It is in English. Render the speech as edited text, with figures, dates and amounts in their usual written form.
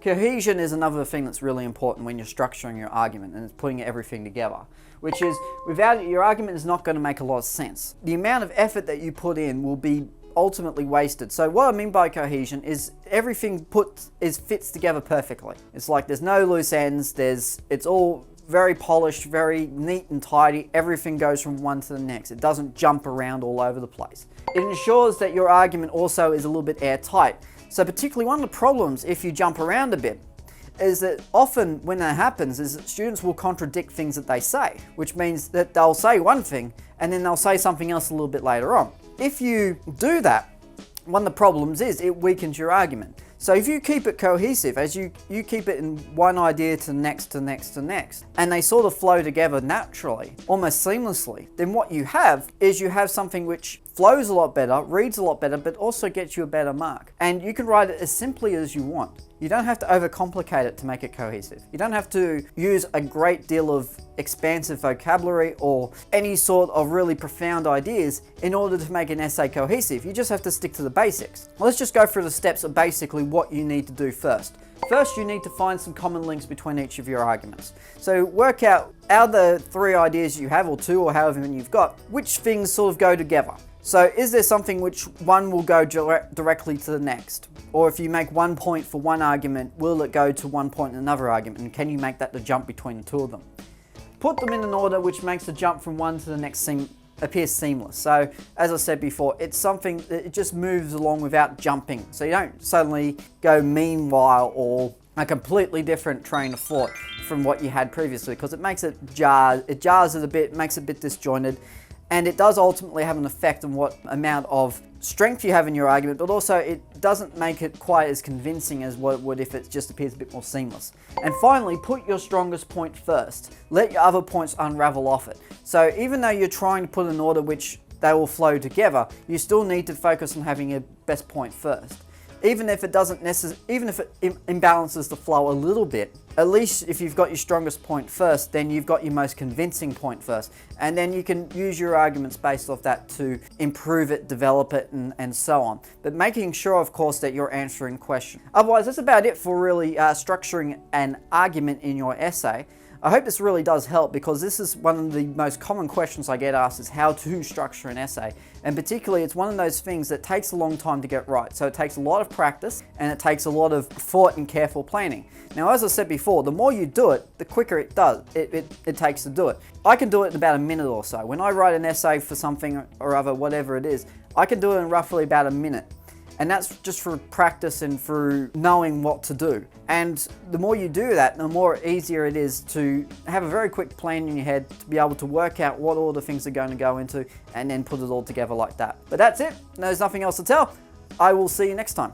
Cohesion is another thing that's really important when you're structuring your argument, and it's putting everything together, which is, without it, your argument is not going to make a lot of sense. The amount of effort that you put in will be ultimately wasted. So what I mean by cohesion is everything fits together perfectly. It's like there's no loose ends, it's all very polished, very neat and tidy. Everything goes from one to the next. It doesn't jump around all over the place. It ensures that your argument also is a little bit airtight. So particularly one of the problems if you jump around a bit is that often when that happens is that students will contradict things that they say, which means that they'll say one thing and then they'll say something else a little bit later on. If you do that, one of the problems is it weakens your argument. So if you keep it cohesive, as you keep it in one idea to next to next to next, and they sort of flow together naturally, almost seamlessly, then what you have is you have something which flows a lot better, reads a lot better, but also gets you a better mark. And you can write it as simply as you want. You don't have to overcomplicate it to make it cohesive. You don't have to use a great deal of expansive vocabulary or any sort of really profound ideas in order to make an essay cohesive. You just have to stick to the basics. Let's just go through the steps of basically what you need to do first. First, you need to find some common links between each of your arguments. So work out the 3 ideas you have, or 2, or however many you've got, which things sort of go together. So is there something which one will go directly to the next? Or if you make 1 point for one argument, will it go to 1 point in another argument? And can you make that the jump between the 2 of them? Put them in an order which makes the jump from one to the next appear seamless. So as I said before, it's something that it just moves along without jumping. So you don't suddenly go meanwhile or a completely different train of thought from what you had previously, because it makes it jars it a bit, makes it a bit disjointed. And it does ultimately have an effect on what amount of strength you have in your argument, but also it doesn't make it quite as convincing as what it would if it just appears a bit more seamless. And finally, put your strongest point first. Let your other points unravel off it. So even though you're trying to put an order which they will flow together, you still need to focus on having your best point first. Even if it imbalances the flow a little bit, at least if you've got your strongest point first, then you've got your most convincing point first. And then you can use your arguments based off that to improve it, develop it, and so on. But making sure, of course, that you're answering questions. Otherwise, that's about it for really structuring an argument in your essay. I hope this really does help, because this is one of the most common questions I get asked, is how to structure an essay. And particularly, it's one of those things that takes a long time to get right. So it takes a lot of practice and it takes a lot of thought and careful planning. Now, as I said before, the more you do it, the quicker it takes to do it. I can do it in about a minute or so. When I write an essay for something or other, whatever it is, I can do it in roughly about a minute. And that's just through practice and through knowing what to do. And the more you do that, the more easier it is to have a very quick plan in your head to be able to work out what all the things are going to go into and then put it all together like that. But that's it. There's nothing else to tell. I will see you next time.